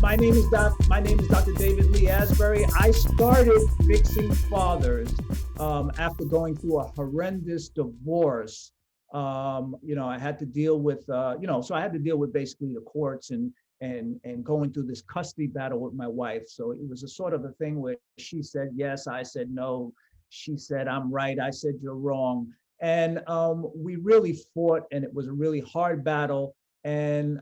My name is Dr. David Lee Asbury. I started Fixing Fathers after going through a horrendous divorce. I had to deal with so I had to deal with basically the courts and going through this custody battle with my wife. So it was a sort of a thing where she said yes, I said no. She said I'm right, I said you're wrong, and we really fought, and it was a really hard battle. And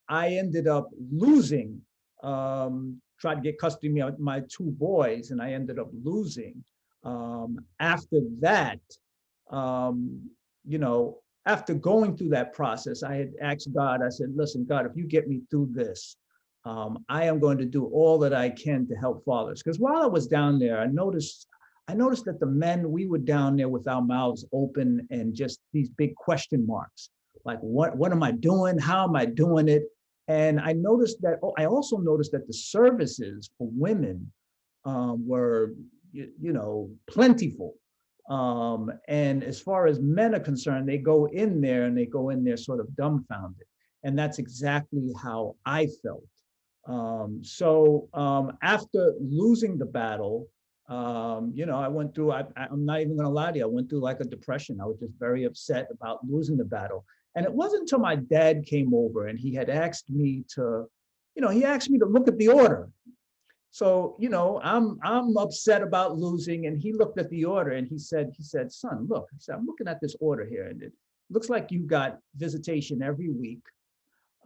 I ended up losing, tried to get custody of my two boys, and I ended up losing. After that, um, you know, after going through that process, I had asked God, I said, listen, God, if you get me through this, I am going to do all that I can to help fathers. Because while I was down there, I noticed that the men, we were down there with our mouths open and just these big question marks. Like, what am I doing? How am I doing it? And I also noticed that the services for women were, plentiful. And as far as men are concerned, they go in there and they go in there sort of dumbfounded. And that's exactly how I felt. After losing the battle, I went through, I'm not even going to lie to you, I went through like a depression. I was just very upset about losing the battle. And it wasn't until my dad came over and he had asked me to, he asked me to look at the order. So, I'm upset about losing, and he looked at the order and he said, son, look, he said, I'm looking at this order here, and it looks like you got visitation every week.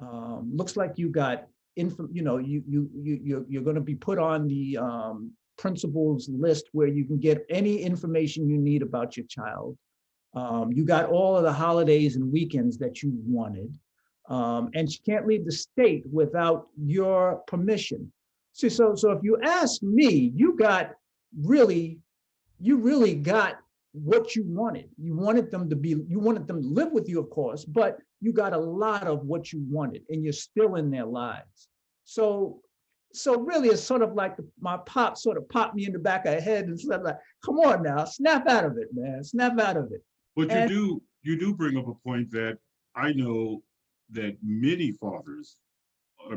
Looks like you got you're going to be put on the principal's list where you can get any information you need about your child. You got all of the holidays and weekends that you wanted. And she can't leave the state without your permission. See, so if you ask me, you really got what you wanted. You wanted them to live with you, of course, but you got a lot of what you wanted, and you're still in their lives. So, so really, it's sort of like my pop sort of popped me in the back of the head and said, like, "Come on now, snap out of it, man, snap out of it." But And you do bring up a point that I know that many fathers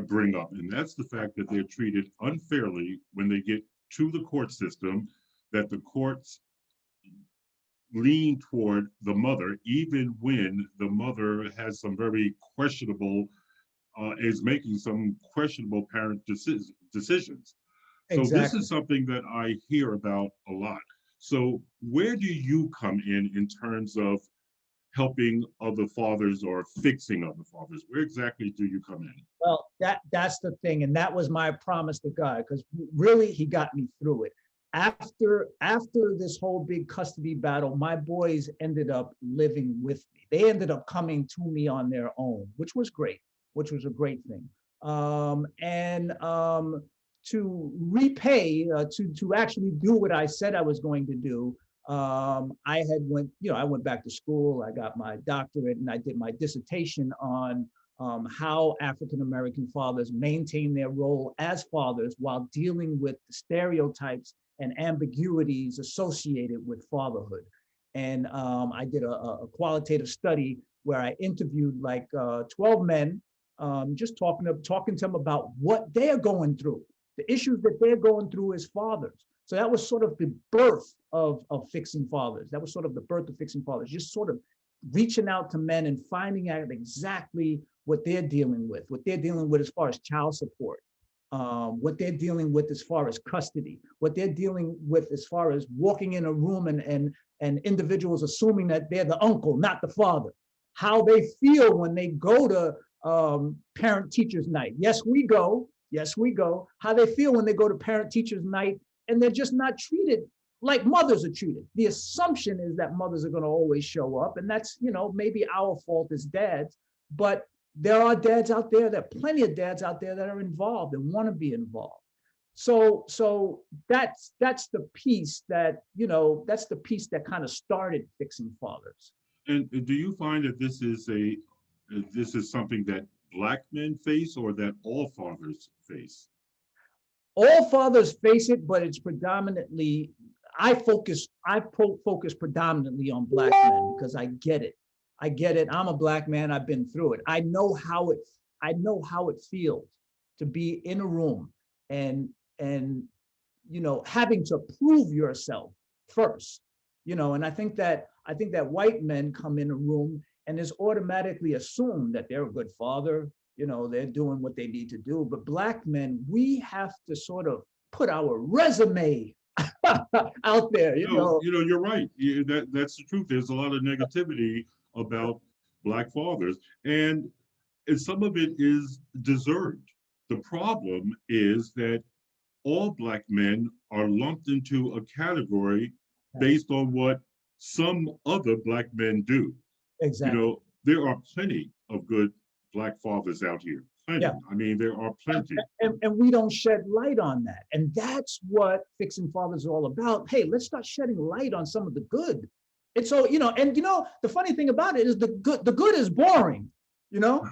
bring up, and that's the fact that they're treated unfairly when they get to the court system, that the courts lean toward the mother, even when the mother has some very questionable, is making some questionable parent decisions. So this exactly. is something that I hear about a lot. So where do you come in terms of helping other fathers or fixing other fathers? Where exactly do you come in? Well, that's the thing, and that was my promise to God, because really He got me through it. After this whole big custody battle, my boys ended up living with me. They ended up coming to me on their own, which was great, which was a great thing. And To repay, to actually do what I said I was going to do, I went back to school. I got my doctorate, and I did my dissertation on how African American fathers maintain their role as fathers while dealing with the stereotypes and ambiguities associated with fatherhood. And I did a qualitative study where I interviewed like 12 men, just talking to them about what they're going through, the issues that they're going through as fathers. So that was sort of the birth of Fixing Fathers. That was sort of the birth of Fixing Fathers, just sort of reaching out to men and finding out exactly what they're dealing with, as far as child support, what they're dealing with as far as custody, what they're dealing with as far as walking in a room and individuals assuming that they're the uncle, not the father, how they feel when they go to parent teachers night. Yes, we go, how they feel when they go to parent teachers night and they're just not treated like mothers are treated. The assumption is that mothers are going to always show up, and that's, maybe our fault as dads, but there are dads out there, there are plenty of dads out there that are involved and want to be involved. So that's the piece that kind of started Fixing Fathers. And do you find that this is something that Black men face or that all fathers face? All fathers face it, but it's predominantly, I focus predominantly on Black men because I get it. I'm a Black man. I've been through it. I know how it feels. to be in a room and having to prove yourself first, and I think that white men come in a room and is automatically assumed that they're a good father, they're doing what they need to do. But Black men, we have to sort of put our resume out there, You're right. That's the truth. There's a lot of negativity about Black fathers, and some of it is deserved. The problem is that all Black men are lumped into a category based on what some other Black men do. Exactly. There are plenty of good Black fathers out here. Plenty. Yeah. I mean, there are plenty. And we don't shed light on that. And that's what Fixing Fathers is all about. Hey, let's start shedding light on some of the good. And so, the funny thing about it is the good is boring. I'd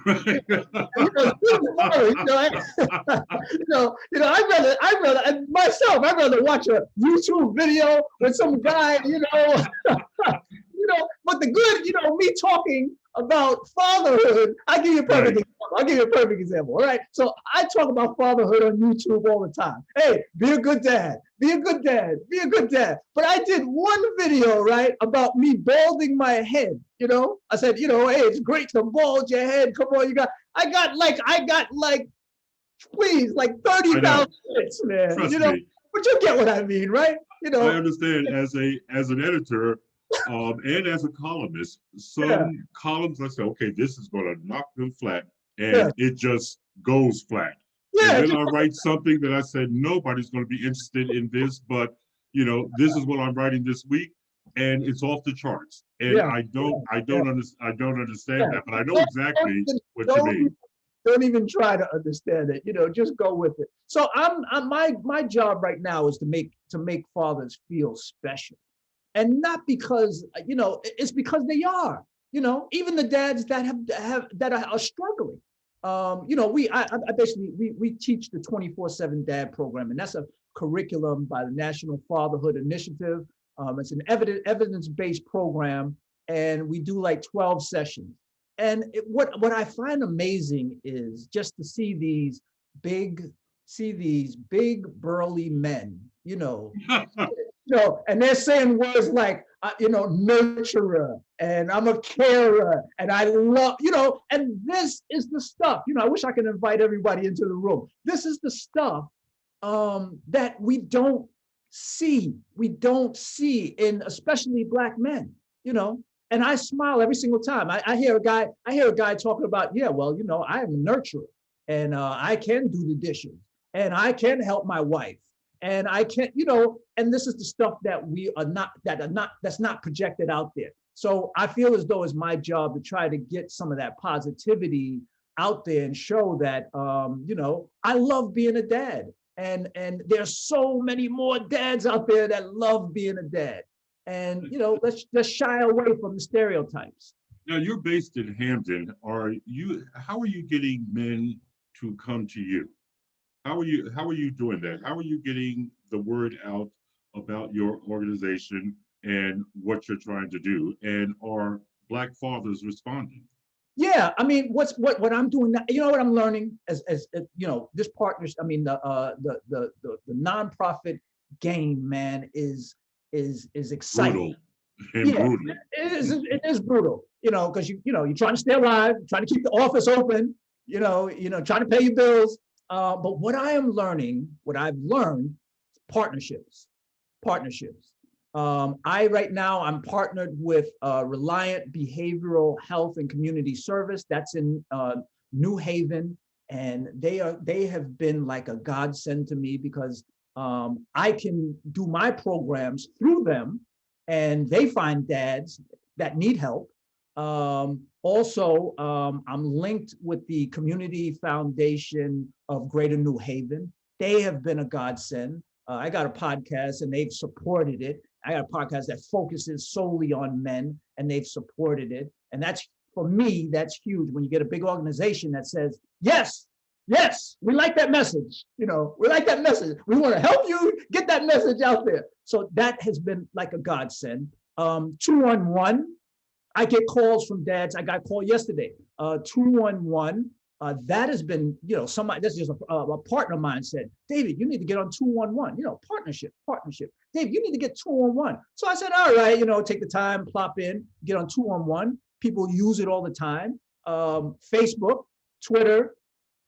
rather watch a YouTube video with some guy, but the good, me talking about fatherhood. I'll give you a perfect example. All right. So I talk about fatherhood on YouTube all the time. Hey, be a good dad, be a good dad, be a good dad. But I did one video, right, about me balding my head. I said, hey, it's great to bald your head. Come on, I got like, please, like 30,000 hits, man. Trust me. But you get what I mean, right? I understand as an editor, and as a columnist, some columns I say, okay, this is going to knock them flat, and it just goes flat. Yeah. And then I write something that I said nobody's going to be interested in this, but this is what I'm writing this week, and it's off the charts. And I don't understand that, but I know exactly what you mean. Don't even try to understand it. Just go with it. So my job right now is to make fathers feel special. And not because, it's because they are, even the dads that are struggling. We teach the 24/7 dad program, and that's a curriculum by the National Fatherhood Initiative. It's an evidence-based program, and we do like 12 sessions. And what I find amazing is just to see these big burly men, and they're saying words like, nurturer, and I'm a carer, and I love, and this is the stuff, I wish I could invite everybody into the room. This is the stuff that we don't see in especially Black men, and I smile every single time. I hear a guy talking about, I am a nurturer, and I can do the dishes, and I can help my wife. And I can't, and this is the stuff that that's not projected out there. So I feel as though it's my job to try to get some of that positivity out there and show that, I love being a dad. And there's so many more dads out there that love being a dad. And, let's shy away from the stereotypes. Now you're based in Hampden. How are you getting men to come to you? How are you doing that? How are you getting the word out about your organization and what you're trying to do? And are Black fathers responding? Yeah, I mean, what I'm doing now, what I'm learning as this partnership. I mean, the nonprofit game, man, is exciting. Brutal. It is brutal, because you're trying to stay alive, trying to keep the office open, trying to pay your bills. But what I've learned, partnerships. Right now, I'm partnered with Reliant Behavioral Health and Community Service. That's in New Haven, and they have been like a godsend to me because I can do my programs through them, and they find dads that need help. Also, I'm linked with the Community Foundation of Greater New Haven. They have been a godsend. I got a podcast and they've supported it. I got a podcast that focuses solely on men and they've supported it. And that's, for me, that's huge when you get a big organization that says, yes, we like that message. We like that message. We want to help you get that message out there. So that has been like a godsend. 211. I get calls from dads. I got a call yesterday, 211. that has been, somebody, that's just a partner of mine said, David, you need to get on 211, partnership. David, you need to get 211. So I said, all right, take the time, plop in, get on 211. People use it all the time. Facebook, Twitter,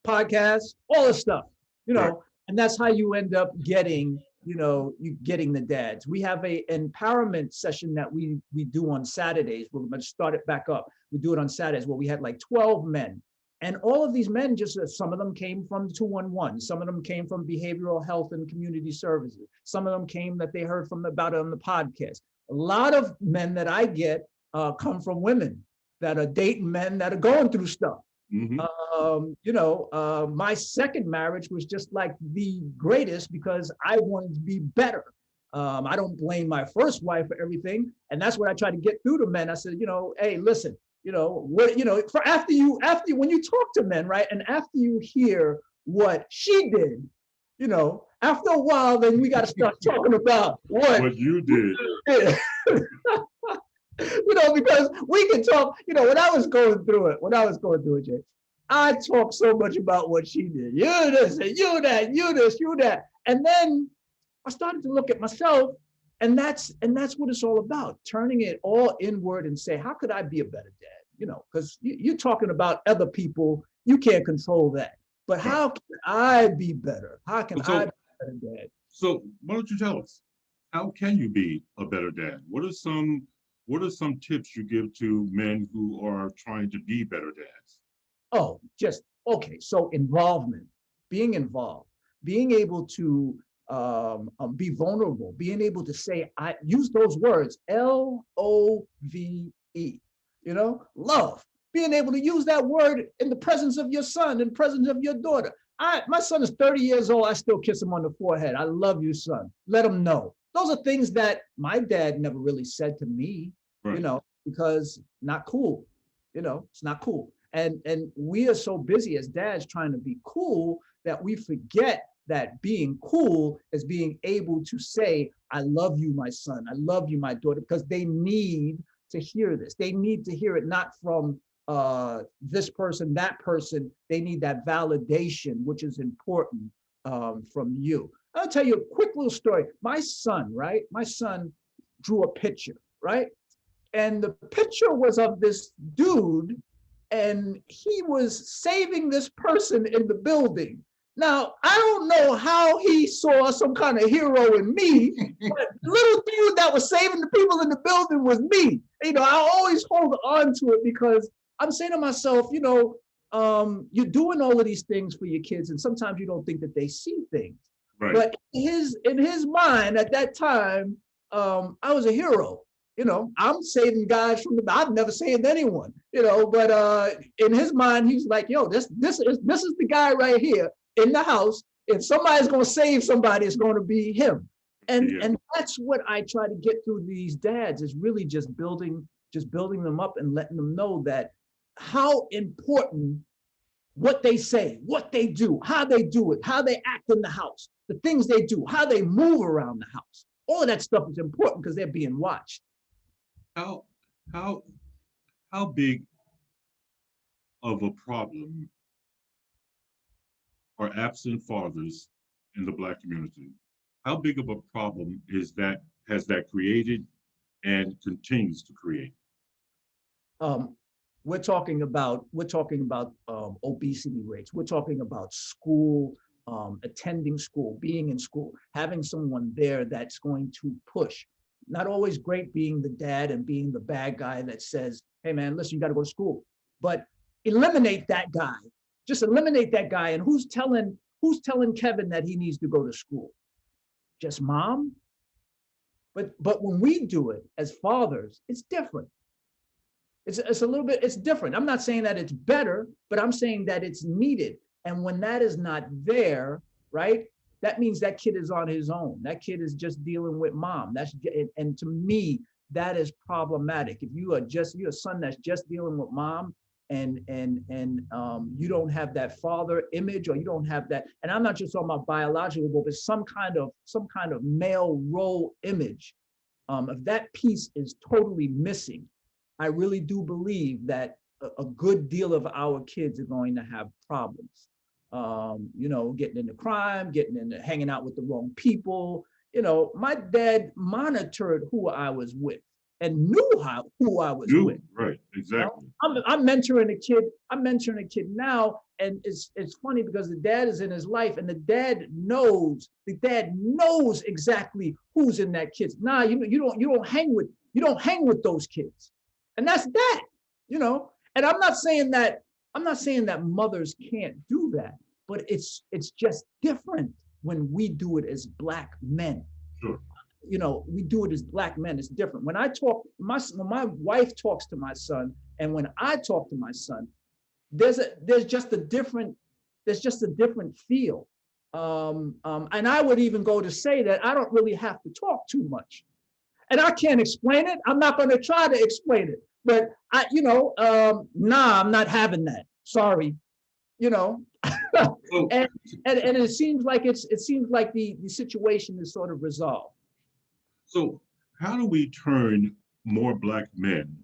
podcasts, all this stuff, Right. and that's how you end up getting, you getting the dads. We have a empowerment session that we do on Saturdays. We're going to start it back up. We do it on Saturdays where we had like 12 men. And all of these men, just some of them came from 211. Some of them came from behavioral health and community services. Some of them came that they heard about it on the podcast. A lot of men that I get come from women that are dating men that are going through stuff. Mhm. My second marriage was just like the greatest because I wanted to be better. I don't blame my first wife for everything. And that's what I try to get through to men. I said, hey, listen, after when you talk to men, right? And after you hear what she did, after a while, then we got to start talking about What you did. did. Because we can talk, when I was going through it, Jay, I talked so much about what she did. You this, and you that, you this, you that. And then I started to look at myself, and that's what it's all about, turning it all inward and say, how could I be a better dad? Because you're talking about other people, you can't control that. But how can I be better? How can I be a better dad? So why don't you tell us, how can you be a better dad? What are some tips you give to men who are trying to be better dads? Oh, okay. So involvement, being involved, being able to be vulnerable, being able to say, I use those words, LOVE, love, being able to use that word in the presence of your son, in presence of your daughter. My son is 30 years old. I still kiss him on the forehead. I love you, son. Let him know. Those are things that my dad never really said to me, Right. Because not cool, it's not cool. And we are so busy as dads trying to be cool that we forget that being cool is being able to say, I love you, my son. I love you, my daughter, because they need to hear this. They need to hear it not from this person, that person. They need that validation, which is important from you. I'll tell you a quick little story. My son, right? My son drew a picture, right? And the picture was of this dude, and he was saving this person in the building. Now, I don't know how he saw some kind of hero in me, but the little dude that was saving the people in the building was me. I always hold on to it because I'm saying to myself, you're doing all of these things for your kids, and sometimes you don't think that they see things. Right. But in his mind at that time, I was a hero. I'm saving guys from I've never saved anyone, but in his mind, he's like, yo, this is the guy right here in the house. If somebody's going to save somebody, it's going to be him. And that's what I try to get through these dads, is really just building them up and letting them know that how important what they say, what they do, how they do it, how they act in the house, the things they do, how they move around the house. All of that stuff is important because they're being watched. How big of a problem are absent fathers in the Black community? How big of a problem has that created and continues to create? We're talking about obesity rates. We're talking about school, attending school, being in school, having someone there that's going to push. Not always great being the dad and being the bad guy that says, hey man, listen, you got to go to school. But eliminate that guy. Just eliminate that guy. And who's telling Kevin that he needs to go to school? Just mom? But when we do it as fathers, it's different. It's a little bit, it's different. I'm not saying that it's better, but I'm saying that it's needed. And when that is not there, right? That means that kid is on his own. That kid is just dealing with mom. And to me, that is problematic. If you're a son that's just dealing with mom, and you don't have that father image, or you don't have that, and I'm not just talking about biological, but some kind of male role image. If that piece is totally missing, I really do believe that a good deal of our kids are going to have problems. You know, getting into crime, getting into hanging out with the wrong people. You know, my dad monitored who I was with and knew who I was with. Right, You know, exactly. I'm mentoring a kid. I'm mentoring a kid now, and it's funny because the dad is in his life, and the dad knows. The dad knows exactly who's in that kid's. Nah, you don't hang with those kids, and that's that. You know, and I'm not saying that mothers can't do that, but it's just different when we do it as Black men. Sure. You know, we do it as Black men. It's different. When I talk, when my wife talks to my son, and when I talk to my son, there's just a different feel. And I would even go to say that I don't really have to talk too much, and I can't explain it. I'm not going to try to explain it, but nah, I'm not having that. Sorry, you know. So, and it seems like the situation is sort of resolved. so how do we turn more Black men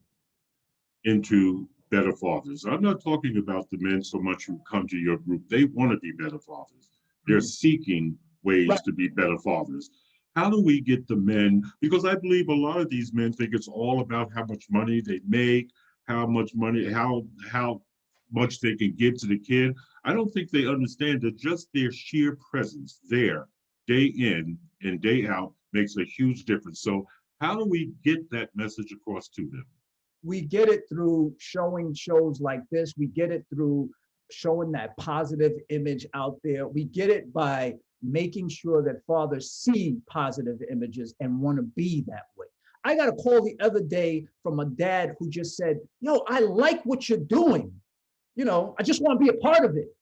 into better fathers? I'm not talking about the men so much who come to your group. They want to be better fathers. They're seeking ways Right. to be better fathers. How do we get the men? Because I believe a lot of these men think it's all about how much money they make, how much money, how much they can give to the kid. I don't think they understand that just their sheer presence there, day in and day out, makes a huge difference. So how do we get that message across to them? We get it through showing shows like this. We get it through showing that positive image out there. We get it by making sure that fathers see positive images and want to be that way. I got a call the other day from a dad who just said, "Yo, I like what you're doing. You know, I just want to be a part of it."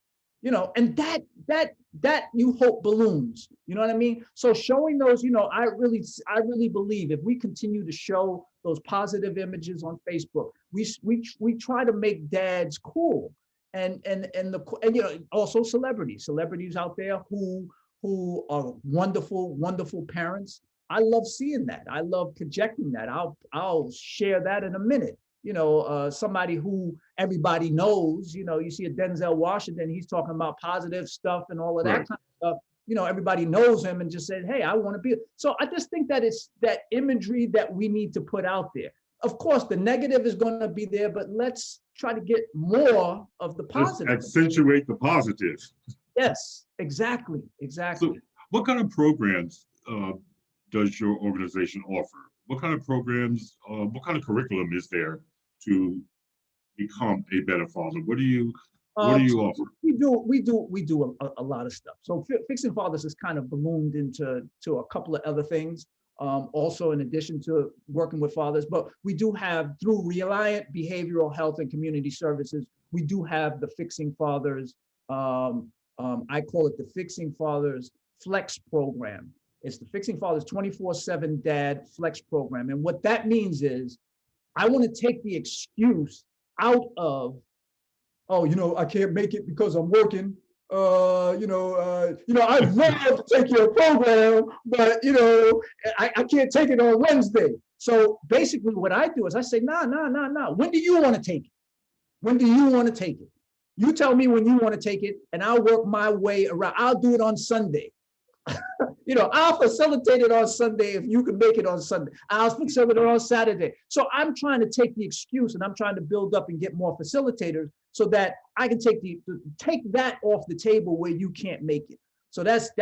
You know, and that you hope balloons. You know what I mean? So showing those, you know, I really believe if we continue to show those positive images on Facebook, we try to make dads cool, and you know, also celebrities out there who are wonderful parents. I love seeing that. I love projecting that. I'll share that in a minute. You know, somebody who everybody knows. You know, you see a Denzel Washington, he's talking about positive stuff and all of that Right. kind of stuff. You know, everybody knows him and just said, "Hey, I want to be." So I just think that it's that imagery that we need to put out there. Of course, the negative is going to be there, but let's try to get more of the Let's positive. accentuate the positive. Yes, exactly, So, exactly. what kind of programs does your organization offer? What kind of programs, what kind of curriculum is there to become a better father? What do you So offer? we do a lot of stuff. So Fixing Fathers has kind of ballooned into a couple of other things. Also, in addition to working with fathers, but we do have through Reliant Behavioral Health and Community Services, we do have the Fixing Fathers. I call it the Fixing Fathers Flex Program. It's the Fixing Fathers 24/7 Dad Flex Program, and what that means is I want to take the excuse out of, "Oh, you know, I can't make it because I'm working. I'd love to take your program, but I can't take it on Wednesday." So basically, what I do is I say, "Nah, nah, nah, nah. When do you want to take it? When do you want to take it? You tell me when you want to take it, and I'll work my way around. I'll do it on Sunday. I'll facilitate it on Sunday if you can make it on Sunday. I'll facilitate it on Saturday." So I'm trying to take the excuse and I'm trying to build up and get more facilitators so that I can take that off the table where you can't make it. So that's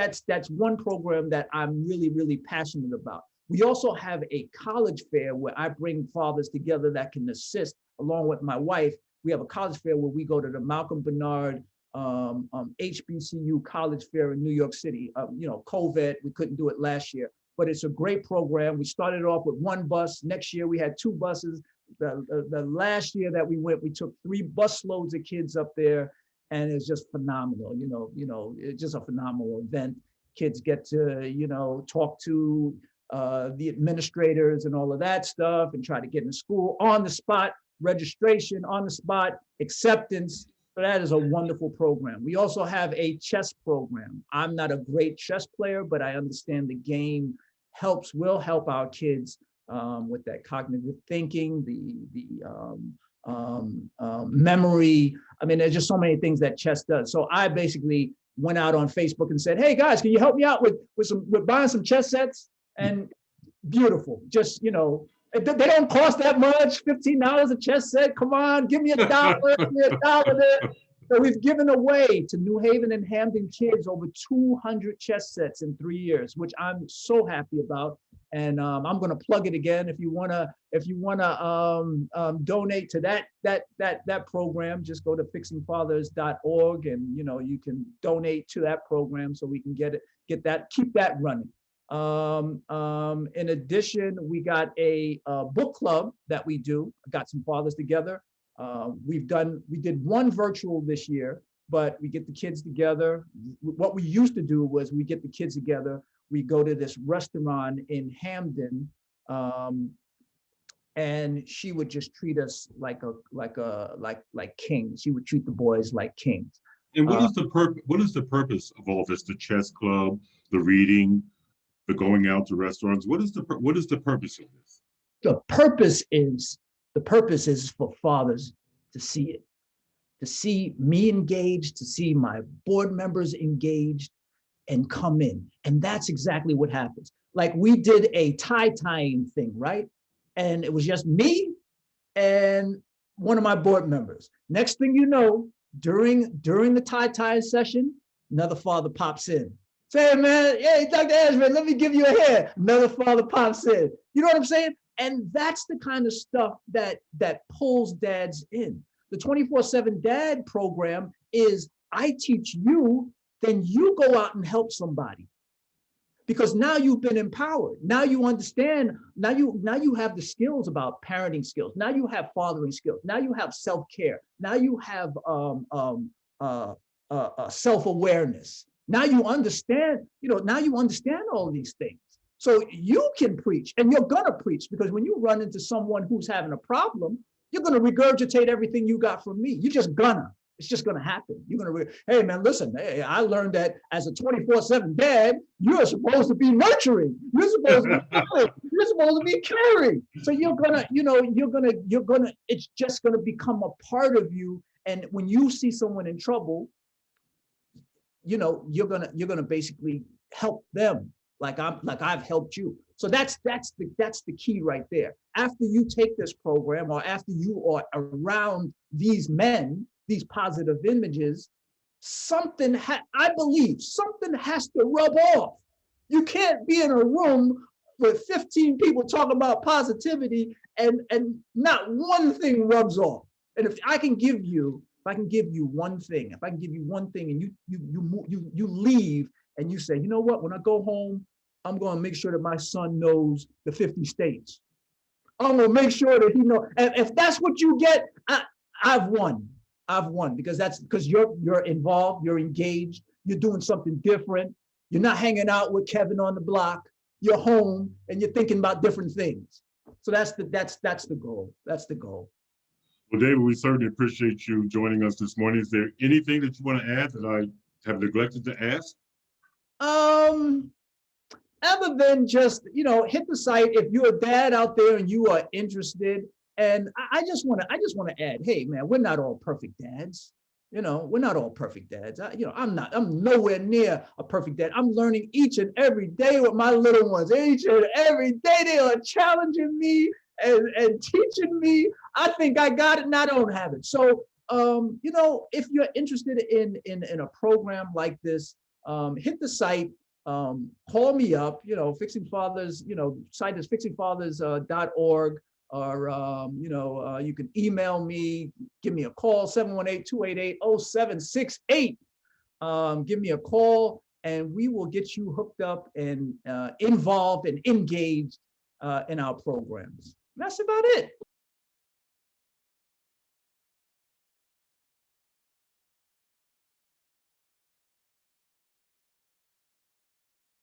one program that I'm really, really passionate about. We also have a college fair where I bring fathers together that can assist along with my wife. We have a college fair where we go to the Malcolm Bernard HBCU College Fair in New York City. COVID, we couldn't do it last year, but it's a great program. We started off with one bus. Next year we had two buses. The last year that we went, we took 3 bus loads of kids up there, and it's just phenomenal. It's just a phenomenal event. Kids get to talk to the administrators and all of that stuff, and try to get in school on the spot, registration on the spot, acceptance. So that is a wonderful program. We also have a chess program. I'm not a great chess player, but I understand the game will help our kids with that cognitive thinking, the memory. I mean, there's just so many things that chess does. So I basically went out on Facebook and said, hey guys, can you help me out with buying some chess sets? And beautiful, just, they don't cost that much, $15 a chess set. Come on, give me $1, give me $1 there. So we've given away to New Haven and Hamden kids over 200 chess sets in 3 years, which I'm so happy about. And I'm going to plug it again. If you wanna donate to that program, just go to fixingfathers.org, and you can donate to that program so we can keep that running. In addition, we got a book club that we do. Got some fathers together. We did one virtual this year, but we get the kids together. What we used to do was we get the kids together. We go to this restaurant in Hamden, and she would just treat us like kings. She would treat the boys like kings. And what is the purpose of all this? The chess club, the reading, the going out to restaurants. What is the purpose of this? The purpose is for fathers to see it, to see me engaged, to see my board members engaged, and come in. And that's exactly what happens. Like, we did a tie-tying thing, right? And it was just me and one of my board members. Next thing you know, during the tie-tying session, another father pops in. Say, hey man, hey, Dr. Ashman, let me give you a hand. Another father pops in. You know what I'm saying? And that's the kind of stuff that pulls dads in. The 24/7 Dad program is, I teach you, then you go out and help somebody. Because now you've been empowered. Now you understand, now you have the skills about parenting skills. Now you have fathering skills. Now you have self-care. Now you have self-awareness. Now you understand, now you understand all these things. So you can preach, and you're gonna preach, because when you run into someone who's having a problem, you're gonna regurgitate everything you got from me. It's just gonna happen. You're gonna, hey man, listen, hey, I learned that as a 24/7 dad, you're supposed to be nurturing. You're supposed to be caring. You're supposed to be caring. So you're gonna, it's just gonna become a part of you. And when you see someone in trouble, you're gonna basically help them like I've helped you. So that's the key right there. After you take this program, or after you are around these men, these positive images, I believe something has to rub off. You can't be in a room with 15 people talking about positivity and not one thing rubs off. And if I can give you one thing, and you leave and you say, you know what, when I go home, I'm going to make sure that my son knows the 50 states. I'm going to make sure that he knows. And if that's what you get, I've won. Because you're involved, you're engaged, you're doing something different. You're not hanging out with Kevin on the block. You're home and you're thinking about different things. So that's the goal. That's the goal. Well, David, we certainly appreciate you joining us this morning. Is there anything that you want to add that I have neglected to ask? Other than just, hit the site if you're a dad out there and you are interested. And I just want to add, hey man, we're not all perfect dads. We're not all perfect dads. I'm nowhere near a perfect dad. I'm learning each and every day with my little ones. Each and every day they are challenging me and teaching me. I think I got it and I don't have it. So, if you're interested in a program like this, hit the site, call me up, Fixing Fathers, site is fixingfathers.org. Or, you can email me, give me a call, 718-288-0768. Give me a call and we will get you hooked up and involved and engaged in our programs. And that's about it.